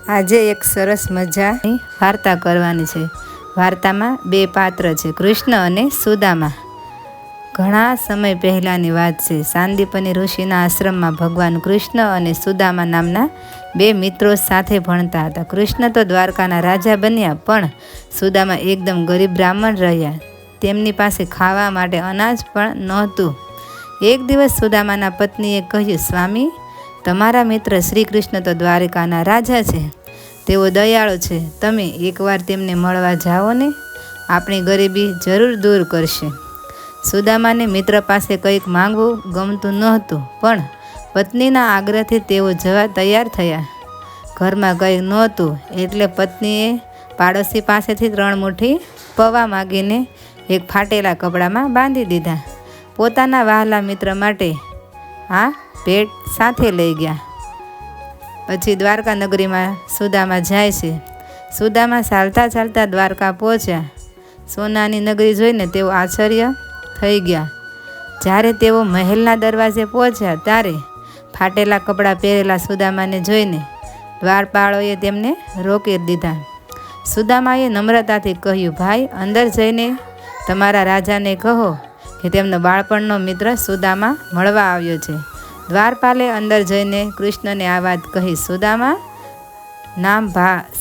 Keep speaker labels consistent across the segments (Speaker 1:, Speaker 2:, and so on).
Speaker 1: આજે એક સરસ મજાની વાર્તા કરવાની છે। વાર્તામાં બે પાત્ર છે, કૃષ્ણ અને સુદામા। ઘણા સમય પહેલાંની વાત છે। સાંદીપની ઋષિના આશ્રમમાં ભગવાન કૃષ્ણ અને સુદામા નામના બે મિત્રો સાથે ભણતા હતા। કૃષ્ણ તો દ્વારકાના રાજા બન્યા, પણ સુદામા એકદમ ગરીબ બ્રાહ્મણ રહ્યા। તેમની પાસે ખાવા માટે અનાજ પણ નહોતું। એક દિવસ સુદામાના પત્નીએ કહ્યું, સ્વામી, તમારા મિત્ર શ્રી કૃષ્ણ તો દ્વારકાના રાજા છે। તેઓ દયાળુ છે। તમે એકવાર તેમને મળવા જાઓ ને, આપણી ગરીબી જરૂર દૂર કરશે। સુદામાને મિત્ર પાસે કંઈક માંગવું ગમતું નહોતું, પણ પત્નીના આગ્રહથી તેઓ જવા તૈયાર થયા। ઘરમાં કંઈ નહોતું એટલે પત્નીએ પાડોશી પાસેથી 3 મુઠ્ઠી પૌવા માગીને એક ફાટેલા કપડામાં બાંધી દીધા। પોતાના વહાલા મિત્ર માટે આ ભેટ સાથે લઈ ગયા। પછી દ્વારકા નગરીમાં સુદામા જાય છે। સુદામા ચાલતા ચાલતા દ્વારકા પહોંચ્યા। સોનાની નગરી જોઈને તેઓ આશ્ચર્ય થઈ ગયા। જ્યારે તેઓ મહેલના દરવાજે પહોંચ્યા ત્યારે ફાટેલા કપડાં પહેરેલા સુદામાને જોઈને દ્વારપાળોએ તેમને રોકી દીધા। સુદામાએ નમ્રતાથી કહ્યું, ભાઈ, અંદર જઈને તમારા રાજાને કહો કે તેમનો બાળપણનો મિત્ર સુદામા મળવા આવ્યો છે। દ્વારપાલે અંદર જઈને કૃષ્ણને આ વાત કહી। સુદામા નામ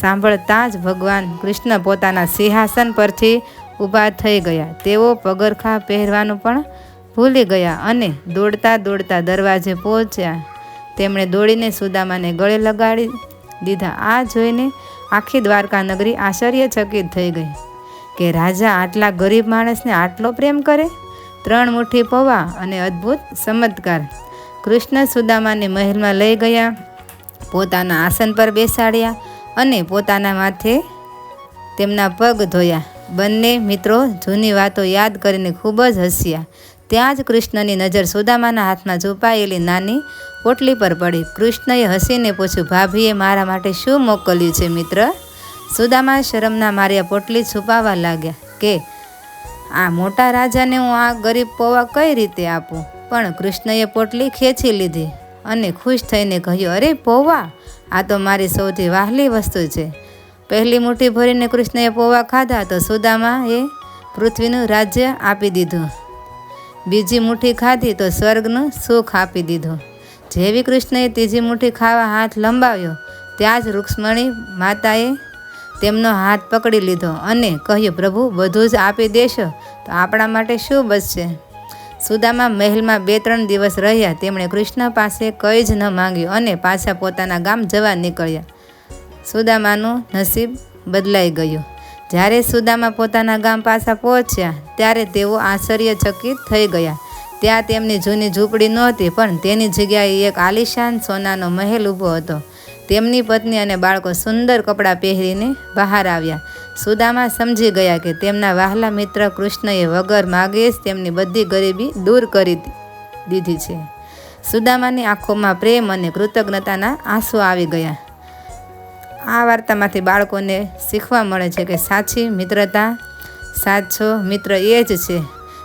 Speaker 1: સાંભળતા જ ભગવાન કૃષ્ણ પોતાના સિંહાસન પરથી ઊભા થઈ ગયા। તેઓ પગરખાં પહેરવાનું પણ ભૂલી ગયા અને દોડતા દોડતા દરવાજે પહોંચ્યા। તેમણે દોડીને સુદામાને ગળે લગાડી દીધા। આ જોઈને આખી દ્વારકા નગરી આશ્ચર્યચકિત થઈ ગઈ કે રાજા આટલા ગરીબ માણસને આટલો પ્રેમ કરે। 3 મુઠ્ઠી પૌવા અને અદ્ભુત ચમત્કાર। કૃષ્ણ સુદામાને મહેલમાં લઈ ગયા, પોતાના આસન પર બેસાડ્યા અને પોતાના માથે તેમના પગ ધોયા। બંને મિત્રો જૂની વાતો યાદ કરીને ખૂબ જ હસ્યા। ત્યાં જ કૃષ્ણની નજર સુદામાના હાથમાં છુપાયેલી નાની પોટલી પર પડી। કૃષ્ણએ હસીને પૂછ્યું, ભાભીએ મારા માટે શું મોકલ્યું છે મિત્ર? સુદામા શરમના માર્યા પોટલી છુપાવવા લાગ્યા કે આ મોટા રાજાને હું આ ગરીબ પૌવા કઈ રીતે આપું? પણ કૃષ્ણએ પોટલી ખેંચી લીધી અને ખુશ થઈને કહ્યું, અરે પૌવા, આ તો મારી સૌથી વહાલી વસ્તુ છે। પહેલી મુઠ્ઠી ભરીને કૃષ્ણએ પૌવા ખાધા તો સુદામાએ પૃથ્વીનું રાજ્ય આપી દીધું। બીજી મુઠ્ઠી ખાધી તો સ્વર્ગનું સુખ આપી દીધું। જેવી કૃષ્ણએ ત્રીજી મુઠ્ઠી ખાવા હાથ લંબાવ્યો, ત્યાં જ રૂક્ષ્મણી માતાએ તેમનો હાથ પકડી લીધો અને કહ્યું, પ્રભુ, બધું જ આપી દેશો તો આપણા માટે શું બચશે? સુદામા મહેલમાં 2-3 દિવસ રહ્યા। તેમણે કૃષ્ણ પાસે કંઈ જ ન માંગ્યું અને પાછા પોતાના ગામ જવા નીકળ્યા। સુદામાનું નસીબ બદલાઈ ગયું। જ્યારે સુદામા પોતાના ગામ પાછા પહોંચ્યા ત્યારે તેઓ આશ્ચર્યચકિત થઈ ગયા। ત્યાં તેમની જૂની ઝૂંપડી નહોતી, પણ તેની જગ્યાએ એક આલીશાન સોનાનો મહેલ ઊભો હતો। તેમની પત્ની અને બાળકો સુંદર કપડાં પહેરીને બહાર આવ્યા। સુદામા સમજી ગયા કે તેમના વહાલા મિત્ર કૃષ્ણએ વગર માગે જ તેમની બધી ગરીબી દૂર કરી દીધી છે। સુદામાની આંખોમાં પ્રેમ અને કૃતજ્ઞતાના આંસુ આવી ગયા। આ વાર્તામાંથી બાળકોને શીખવા મળે છે કે સાચી મિત્રતા, સાચો મિત્ર એ જ છે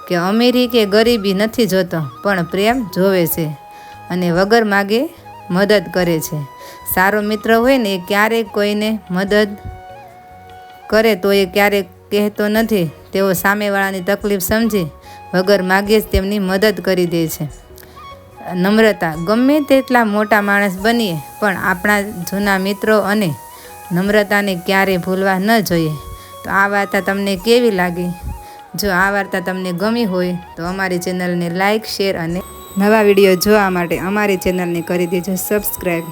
Speaker 1: કે અમીરી કે ગરીબી નથી જોતો, પણ પ્રેમ જોવે છે અને વગર માગે મદદ કરે છે। સારો મિત્ર હોય ને એ ક્યારેક કોઈને મદદ કરે તો એ ક્યારેક કહેતો નથી। તેઓ સામેવાળાની તકલીફ સમજી વગર માગે જ તેમની મદદ કરી દે છે। નમ્રતા, ગમે તેટલા મોટા માણસ બનીએ પણ આપણા જૂના મિત્રો અને નમ્રતાને ક્યારેય ભૂલવા ન જોઈએ। તો આ વાર્તા તમને કેવી લાગી? જો આ વાર્તા તમને ગમી હોય તો અમારી ચેનલને લાઇક, શેર અને નવા વિડીયો જોવા માટે અમારી ચેનલને કરી દેજો સબસ્ક્રાઈબ।